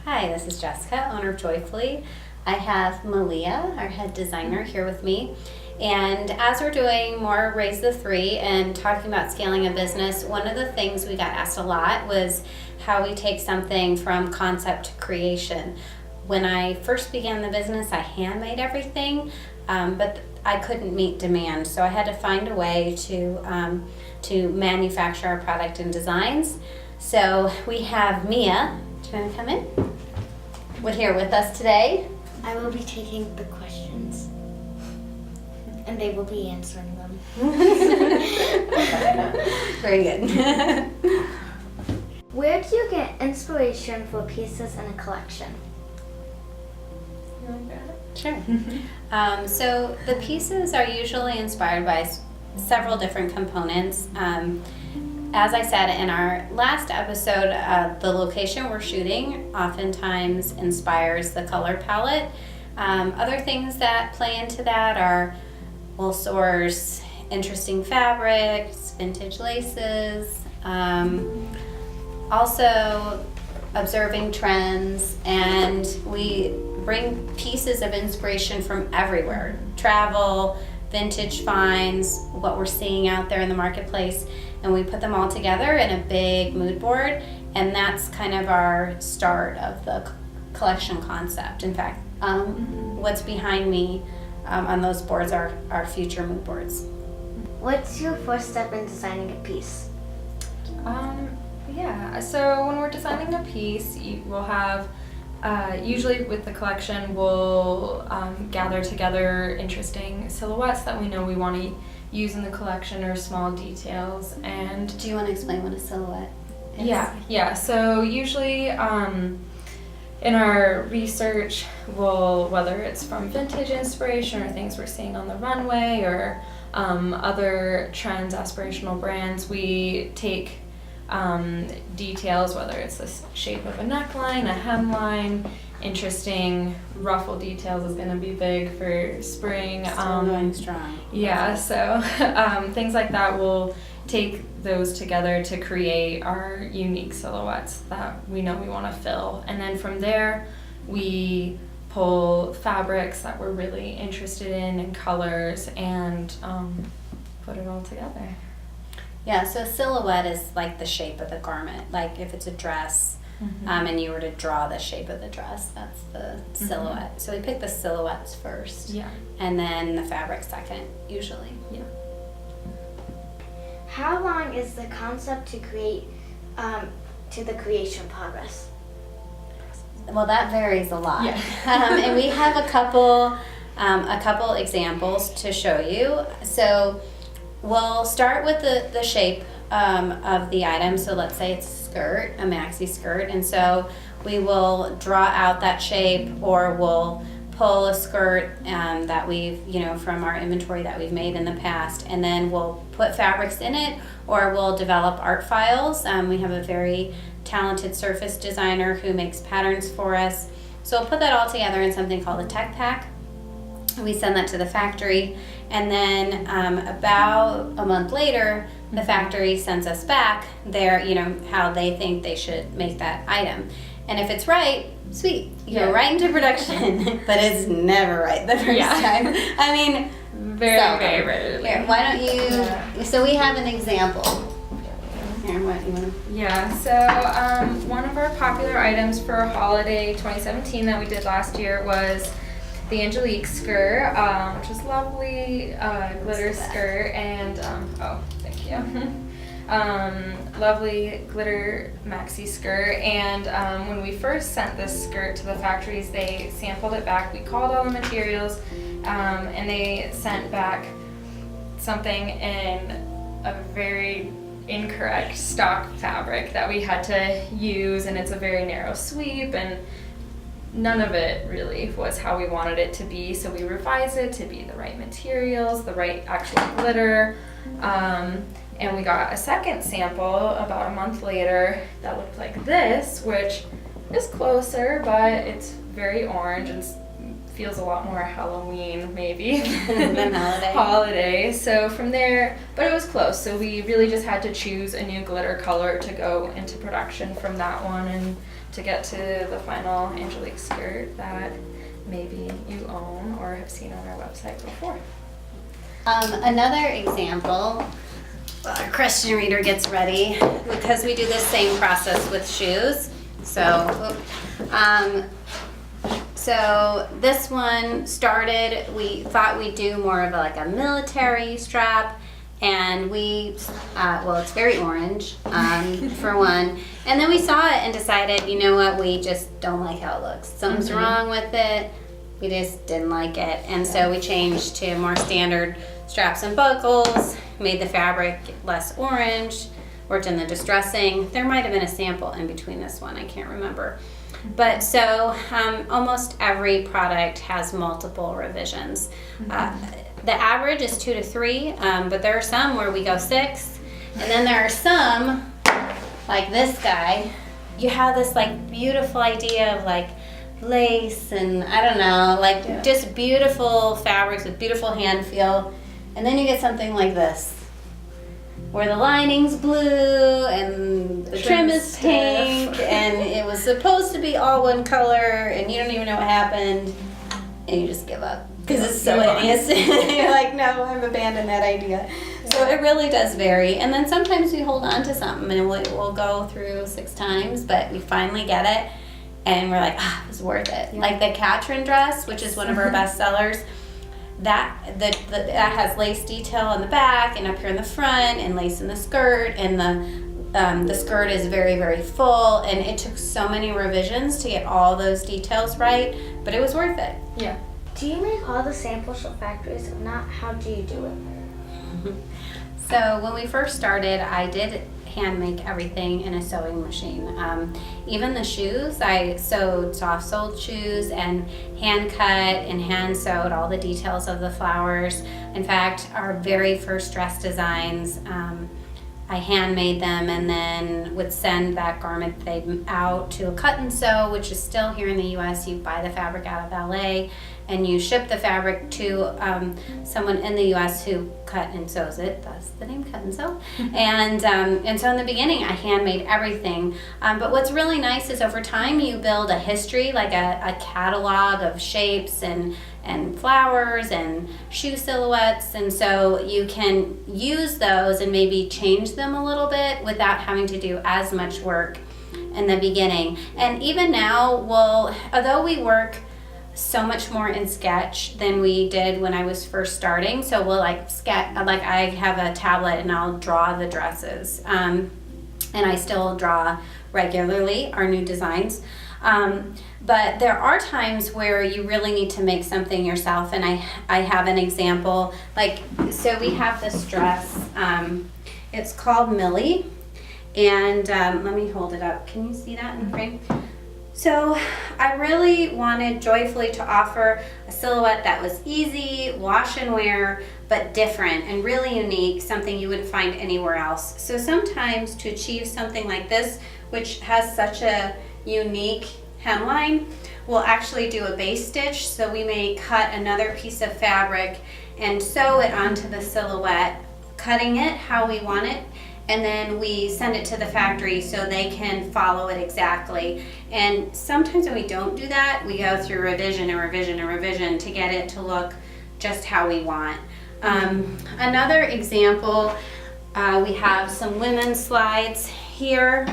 Hi, this is Jessica, owner of Joyfully. I have Malia, our head designer, here with me. And as we're doing more Raise the Three and talking about scaling a business, one of the things we got asked a lot was how we take something from concept to creation. When I first began the business, I handmade everything, but I couldn't meet demand. So I had to find a way to manufacture our product and designs. So we have Mia. Do you want to come in? We're here with us today. I will be taking the questions, and they will be answering them. Very good. Where do you get inspiration for pieces in a collection? Sure. So the pieces are usually inspired by several different components. As I said in our last episode, the location we're shooting oftentimes inspires the color palette. Other things that play into that are we'll source interesting fabrics, vintage laces, also observing trends, and we bring pieces of inspiration from everywhere. Travel, vintage finds, what we're seeing out there in the marketplace, and we put them all together in a big mood board, and that's kind of our start of the collection concept. In fact, what's behind me on those boards are our future mood boards. What's your first step in designing a piece? So when we're designing a piece, we'll have usually with the collection, we'll gather together interesting silhouettes that we know we want to use in the collection or small details. And Do you want to explain what a silhouette is? Yeah. So usually in our research, whether it's from vintage inspiration or things we're seeing on the runway or other trends, aspirational brands, we take details, whether it's the shape of a neckline, a hemline, interesting ruffle details is going to be big for spring. Still going strong. Yeah, so things like that, we'll take those together to create our unique silhouettes that we know we want to fill. And then from there, we pull fabrics that we're really interested in and colors and put it all together. Yeah, so a silhouette is like the shape of the garment. Like if it's a dress, and you were to draw the shape of the dress, that's the silhouette. So we pick the silhouettes first. Yeah. And then the fabric second, usually. Yeah. How long is the concept to create to the creation progress? Well, that varies a lot. Yeah. And we have a couple examples to show you. So we'll start with the shape of the item. So let's say it's a skirt, a maxi skirt. And so we will draw out that shape, or we'll pull a skirt that we've, from our inventory that we've made in the past. And then we'll put fabrics in it, or we'll develop art files. We have a very talented surface designer who makes patterns for us. So we'll put that all together in something called a tech pack. We send that to the factory, and then about a month later, the factory sends us back how they think they should make that item. And if it's right, sweet, you go right into production, but it's never right the first time. I mean, Very rarely. Here, why don't you, so we have an example. Here, what you want to? Yeah, so one of our popular items for holiday 2017 that we did last year was the Angelique skirt, which is lovely glitter skirt, and thank you. Lovely glitter maxi skirt, and when we first sent this skirt to the factories, they sampled it back. We called all the materials, and they sent back something in a very incorrect stock fabric that we had to use, and it's a very narrow sweep, and none of it really was how we wanted it to be, so we revised it to be the right materials, the right actual glitter, and we got a second sample about a month later that looked like this, which is closer, but it's very orange and feels a lot more Halloween maybe than holiday. So from there, but it was close, so we really just had to choose a new glitter color to go into production from that one, and to get to the final Angelique skirt that maybe you own or have seen on our website before. Another example, while our question reader gets ready, because we do the same process with shoes. So this one started, we thought we'd do more of like a military strap, and well, it's very orange, for one. And then we saw it and decided, you know what, we just don't like how it looks. Something's wrong with it. We just didn't like it. And so we changed to more standard straps and buckles, made the fabric less orange, worked in the distressing. There might have been a sample in between this one, I can't remember. But so almost every product has multiple revisions. The average is 2 to 3, but there are some where we go 6. And then there are some, like this guy, you have this like beautiful idea of like lace and I don't know, like just beautiful fabrics with beautiful hand feel. And then you get something like this, where the lining's blue and the trim is pink and it was supposed to be all one color and you don't even know what happened and you just give up because it's so hideous. You're like, no, I've abandoned that idea. So it really does vary. And then sometimes we hold on to something and we'll go through 6 times, but we finally get it and we're like, it was worth it. Like the Katrin dress, which is one of our best sellers, that has lace detail on the back and up here in the front and lace in the skirt, and the skirt is very, very full, and it took so many revisions to get all those details right, but it was worth it. Yeah. Do you make all the samples from factories? If not, how do you do it? So when we first started, I did hand make everything in a sewing machine. Even the shoes, I sewed soft soled shoes and hand cut and hand sewed all the details of the flowers. In fact, our very first dress designs, I handmade them and then would send that garment out to a cut and sew, which is still here in the US. You buy the fabric out of LA and you ship the fabric to someone in the US who cut and sews it. That's the name, cut and sew. And so in the beginning, I handmade everything. But what's really nice is over time you build a history, like a catalog of shapes and flowers and shoe silhouettes, and so you can use those and maybe change them a little bit without having to do as much work in the beginning. And even now, although we work so much more in sketch than we did when I was first starting, so we'll like sketch, like I have a tablet and I'll draw the dresses, and I still draw regularly our new designs. But there are times where you really need to make something yourself, and I have an example. Like, so we have this dress, it's called Millie, and let me hold it up. Can you see that in the frame? So I really wanted joyfully to offer a silhouette that was easy, wash and wear, but different and really unique, something you wouldn't find anywhere else. So sometimes to achieve something like this, which has such a unique hemline, we'll actually do a base stitch. So we may cut another piece of fabric and sew it onto the silhouette, cutting it how we want it, and then we send it to the factory so they can follow it exactly. And sometimes when we don't do that, we go through revision and revision and revision to get it to look just how we want. Another example, we have some women's slides here,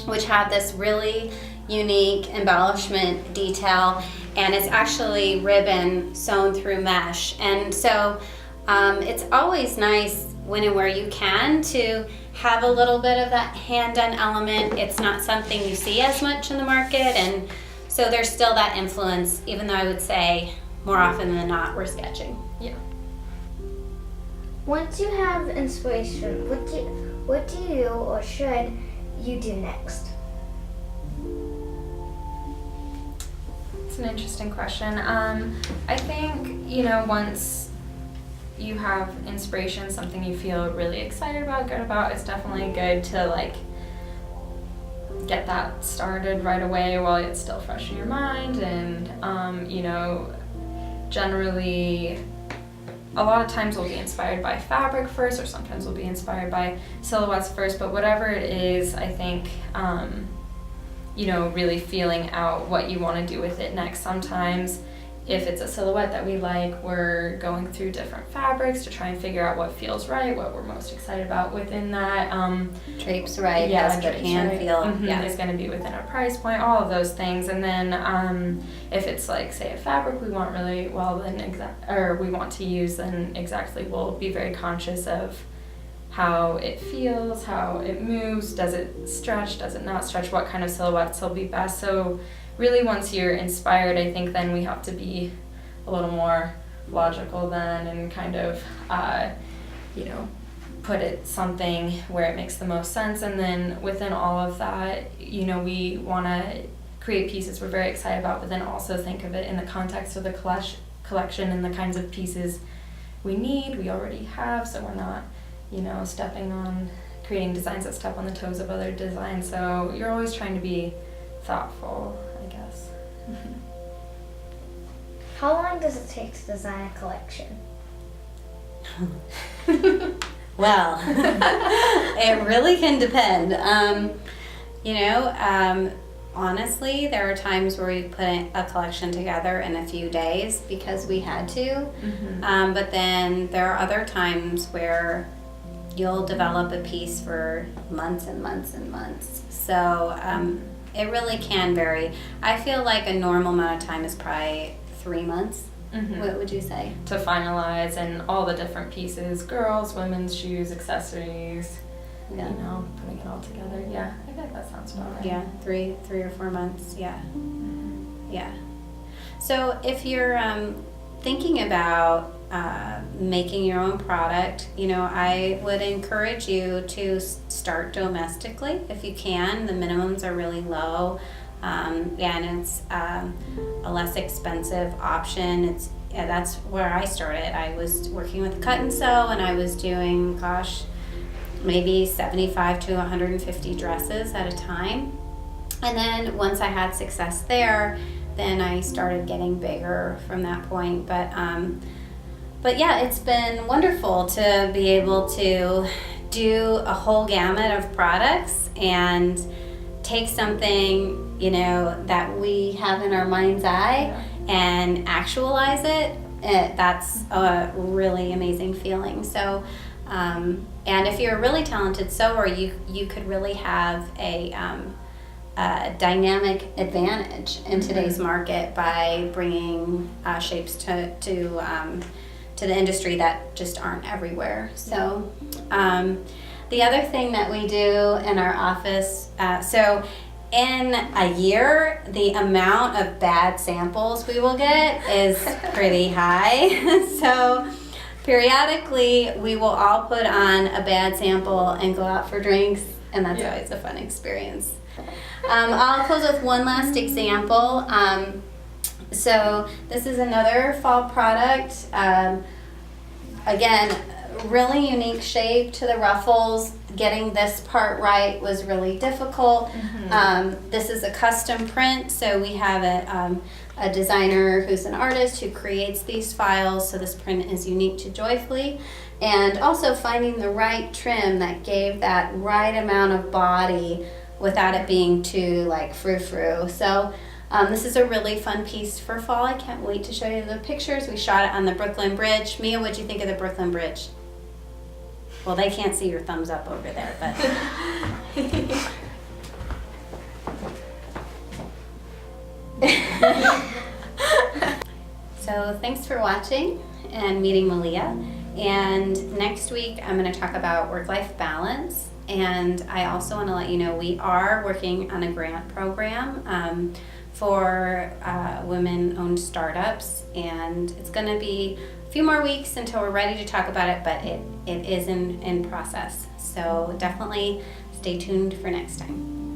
which have this really unique embellishment detail, and it's actually ribbon sewn through mesh. And so it's always nice when and where you can to have a little bit of that hand-done element. It's not something you see as much in the market, and so there's still that influence, even though I would say more often than not we're sketching. Yeah. Once you have inspiration, what do you or should you do next? It's an interesting question. I think, once you have inspiration, something you feel really excited about, good about, it's definitely good to get that started right away while it's still fresh in your mind. And generally a lot of times we'll be inspired by fabric first, or sometimes we'll be inspired by silhouettes first, but whatever it is, I think really feeling out what you want to do with it next. Sometimes if it's a silhouette that we like, we're going through different fabrics to try and figure out what feels right, what we're most excited about within that. Drapes right, has good hand right. feel. It's going to be within our price point, all of those things. And then if it's like, say, a fabric we want really well, then we want to use, then exactly we'll be very conscious of how it feels, how it moves, does it stretch, does it not stretch, what kind of silhouettes will be best. So really, once you're inspired, I think then we have to be a little more logical then and kind of, put it something where it makes the most sense. And then within all of that, we want to create pieces we're very excited about, but then also think of it in the context of the collection and the kinds of pieces we already have, so we're not, creating designs that step on the toes of other designs. So you're always trying to be thoughtful, I guess. How long does it take to design a collection? Well, it really can depend. Honestly, there are times where we put a collection together in a few days because we had to. But then there are other times where you'll develop a piece for months and months and months. So it really can vary. I feel like a normal amount of time is probably 3 months. What would you say? To finalize and all the different pieces, girls, women's shoes, accessories, putting it all together. Yeah, I think that sounds about right. Yeah, 3 or 4 months. Yeah. Yeah. So if you're thinking about making your own product, I would encourage you to start domestically if you can. The minimums are really low, and it's a less expensive option. That's where I started. I was working with cut and sew, and I was doing, maybe 75 to 150 dresses at a time. And then once I had success there, then I started getting bigger from that point. But yeah, it's been wonderful to be able to do a whole gamut of products and take something, that we have in our mind's eye and actualize it. That's a really amazing feeling. So, and if you're a really talented sewer, you could really have a dynamic advantage in today's market by bringing shapes to the industry that just aren't everywhere. So the other thing that we do in our office, so in a year, the amount of bad samples we will get is pretty high. So periodically we will all put on a bad sample and go out for drinks, and that's always a fun experience. I'll close with one last example. So this is another fall product. Again, really unique shape to the ruffles. Getting this part right was really difficult. This is a custom print, so we have a designer who's an artist who creates these files, so this print is unique to Joyfully. And also finding the right trim that gave that right amount of body without it being too frou-frou. So this is a really fun piece for fall. I can't wait to show you the pictures. We shot it on the Brooklyn Bridge. Mia, what'd you think of the Brooklyn Bridge? Well, they can't see your thumbs up over there, but. So thanks for watching and meeting Malia. And next week I'm going to talk about work-life balance. And I also want to let you know we are working on a grant program for women-owned startups, and it's going to be a few more weeks until we're ready to talk about it, but it is in process. So definitely stay tuned for next time.